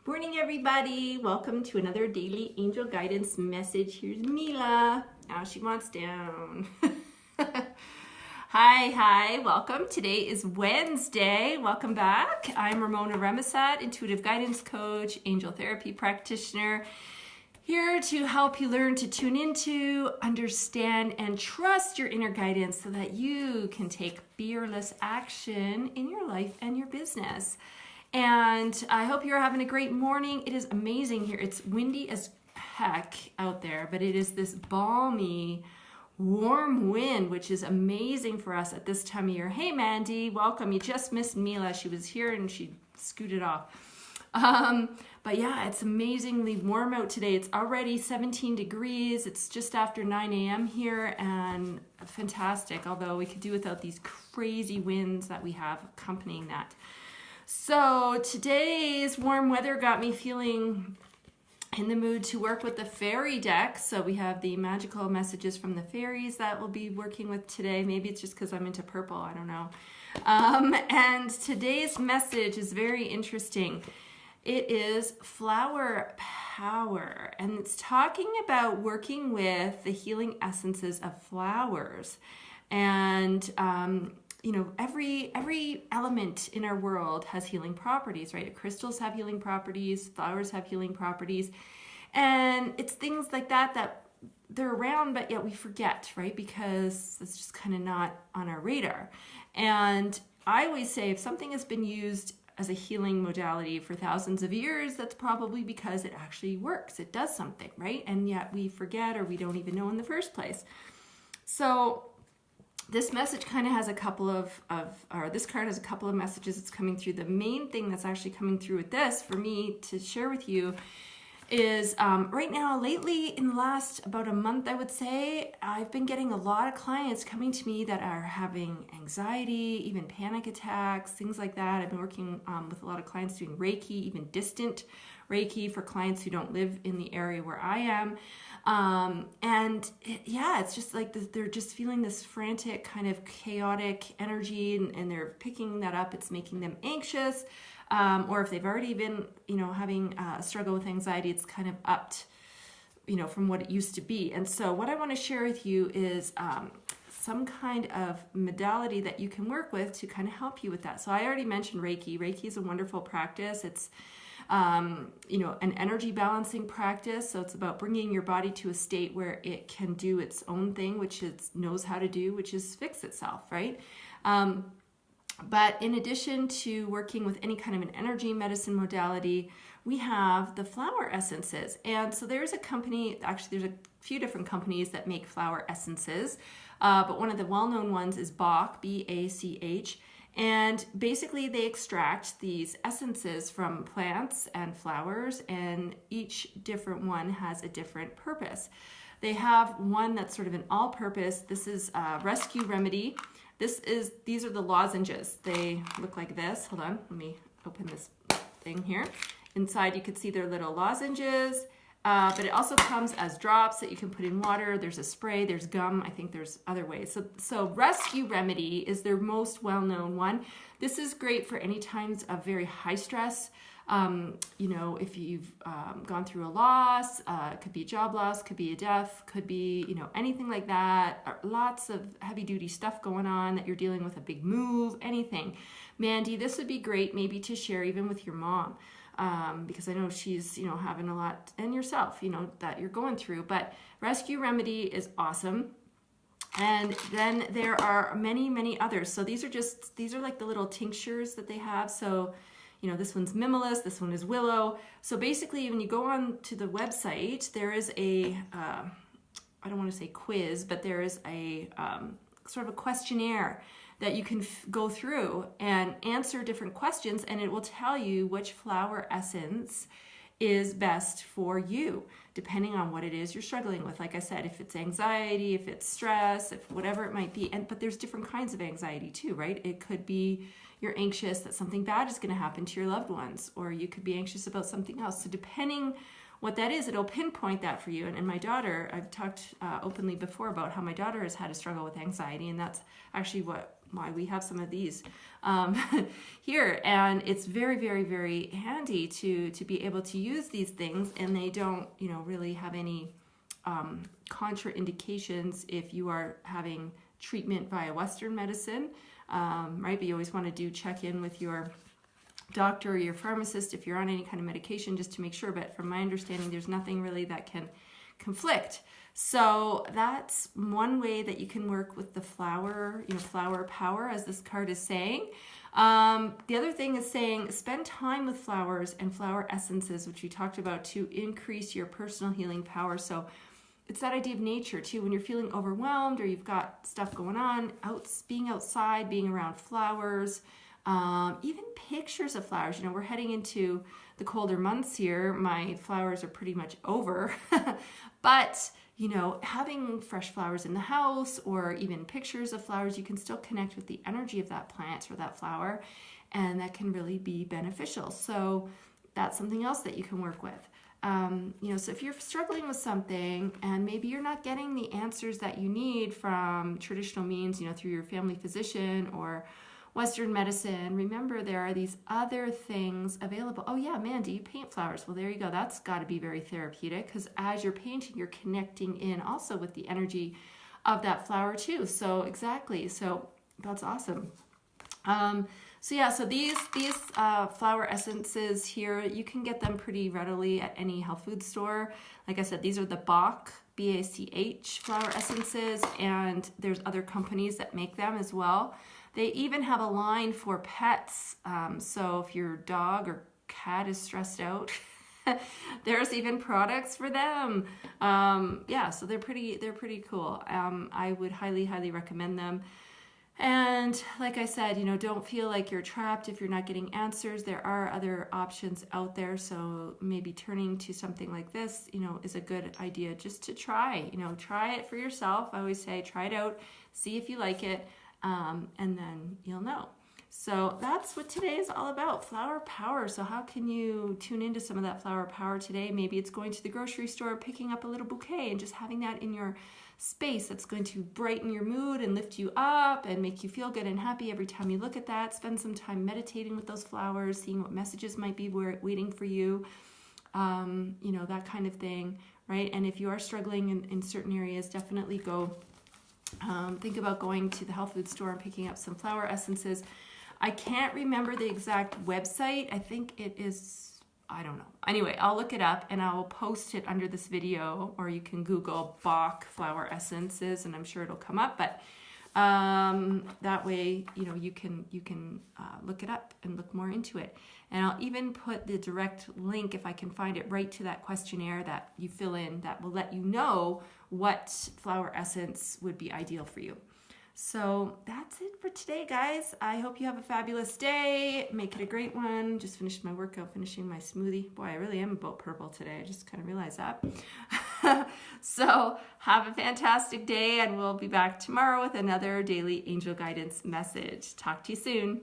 Morning, everybody. Welcome to another daily angel guidance message. Here's Mila. Now she wants down. Hi. Welcome. Today is Wednesday. Welcome back. I'm Ramona Remisat, intuitive guidance coach, angel therapy practitioner, here to help you learn to tune into, understand, and trust your inner guidance so that you can take fearless action in your life and your business. And I hope you're having a great morning. It is amazing here. It's windy as heck out there, but it is this balmy, warm wind, which is amazing for us at this time of year. Hey, Mandy, welcome. You just missed Mila. She was here and she scooted off. But yeah, it's amazingly warm out today. It's already 17 degrees. It's just after 9 a.m. here and fantastic, although we could do without these crazy winds that we have accompanying that. So today's warm weather got me feeling in the mood to work with the fairy deck. So we have the magical messages from the fairies that we'll be working with today. Maybe it's just because I'm into purple, I don't know. And today's message is very interesting. It is flower power, and it's talking about working with the healing essences of flowers. And you know, every element in our world has healing properties, right? Crystals have healing properties, flowers have healing properties, and it's things like that they're around, but yet we forget, right? Because it's just kind of not on our radar. And I always say if something has been used as a healing modality for thousands of years, that's probably because it actually works. It does something, right? And yet we forget or we don't even know in the first place. So this message kind of has a couple or this card has a couple of messages that's coming through. The main thing that's actually coming through with this for me to share with you is right now, lately in the last about a month, I would say, I've been getting a lot of clients coming to me that are having anxiety, even panic attacks, things like that. I've been working with a lot of clients doing Reiki, even distant Reiki for clients who don't live in the area where I am. It's just like they're just feeling this frantic kind of chaotic energy and they're picking that up. It's making them anxious. Or if they've already been, having a struggle with anxiety, it's kind of upped, from what it used to be. And so what I want to share with you is some kind of modality that you can work with to kind of help you with that. So I already mentioned Reiki. Reiki is a wonderful practice. It's an energy balancing practice. So it's about bringing your body to a state where it can do its own thing, which it knows how to do, which is fix itself, right? But in addition to working with any kind of an energy medicine modality, we have the flower essences. And so there's a company, actually there's a few different companies that make flower essences, but one of the well-known ones is Bach, B-A-C-H. And basically they extract these essences from plants and flowers, and each different one has a different purpose. They have one that's sort of an all-purpose. This is Rescue Remedy. These are the lozenges. They look like this. Hold on, let me open this thing here. Inside you can see their little lozenges, but it also comes as drops that you can put in water. There's a spray, there's gum. I think there's other ways. So Rescue Remedy is their most well-known one. This is great for any times of very high stress. If you've gone through a loss, it could be a job loss, could be a death, could be, anything like that. Lots of heavy duty stuff going on that you're dealing with, a big move, anything. Mandy, this would be great maybe to share even with your mom, because I know she's, having a lot, and yourself, that you're going through. But Rescue Remedy is awesome. And then there are many, many others. So these are like the little tinctures that they have. So this one's Mimulus, this one is Willow. So basically, when you go on to the website, there is I don't want to say quiz, but there is a sort of a questionnaire that you can go through and answer different questions, and it will tell you which flower essence is best for you, depending on what it is you're struggling with. Like I said, if it's anxiety, if it's stress, if whatever it might be. But there's different kinds of anxiety too, right? It could be you're anxious that something bad is going to happen to your loved ones, or you could be anxious about something else. So depending what that is, it'll pinpoint that for you. And my daughter, I've talked openly before about how my daughter has had a struggle with anxiety, and that's actually what why we have some of these here. And it's very, very, very handy to be able to use these things, and they don't, you know, really have any contraindications if you are having treatment via Western medicine, right? But you always want to check in with your doctor or your pharmacist if you're on any kind of medication, just to make sure. But from my understanding, there's nothing really that can conflict. So that's one way that you can work with the flower, you know, flower power, as this card is saying. The other thing is saying spend time with flowers and flower essences, which we talked about, to increase your personal healing power. So it's that idea of nature too. When you're feeling overwhelmed or you've got stuff going on, being outside, being around flowers, even pictures of flowers. You know, we're heading into the colder months here. My flowers are pretty much over, but you know, having fresh flowers in the house or even pictures of flowers, you can still connect with the energy of that plant or that flower, and that can really be beneficial. So that's something else that you can work with. You know, so if you're struggling with something and maybe you're not getting the answers that you need from traditional means, you know, through your family physician or Western medicine, remember there are these other things available. Oh yeah, Mandy, you paint flowers. Well, there you go. That's got to be very therapeutic, because as you're painting, you're connecting in also with the energy of that flower too. So exactly. So that's awesome. So yeah, so these flower essences here, you can get them pretty readily at any health food store. Like I said, these are the Bach, B-A-C-H flower essences, and there's other companies that make them as well. They even have a line for pets. So if your dog or cat is stressed out, there's even products for them. Yeah, so they're pretty cool. I would highly, highly recommend them. And like I said, you know, don't feel like you're trapped if you're not getting answers. There are other options out there. So maybe turning to something like this, you know, is a good idea just to try. You know, try it for yourself. I always say, try it out, see if you like it. And then you'll know. So that's what today is all about, flower power. So how can you tune into some of that flower power today? Maybe it's going to the grocery store, picking up a little bouquet and just having that in your space. That's going to brighten your mood and lift you up and make you feel good and happy every time you look at that. Spend some time meditating with those flowers, seeing what messages might be waiting for you, you know, that kind of thing, right? And if you are struggling in certain areas, definitely go think about going to the health food store and picking up some flower essences. I can't remember the exact website. I think it is, I don't know. Anyway, I'll look it up and I'll post it under this video, or you can Google Bach flower essences and I'm sure it'll come up. But that way, you know, you can look it up and look more into it. And I'll even put the direct link, if I can find it, right to that questionnaire that you fill in that will let you know what flower essence would be ideal for you. So that's it for today, guys. I hope you have a fabulous day. Make it a great one. Just finished my workout, finishing my smoothie. Boy, I really am about purple today. I just kind of realized that. So have a fantastic day, and we'll be back tomorrow with another daily angel guidance message. Talk to you soon.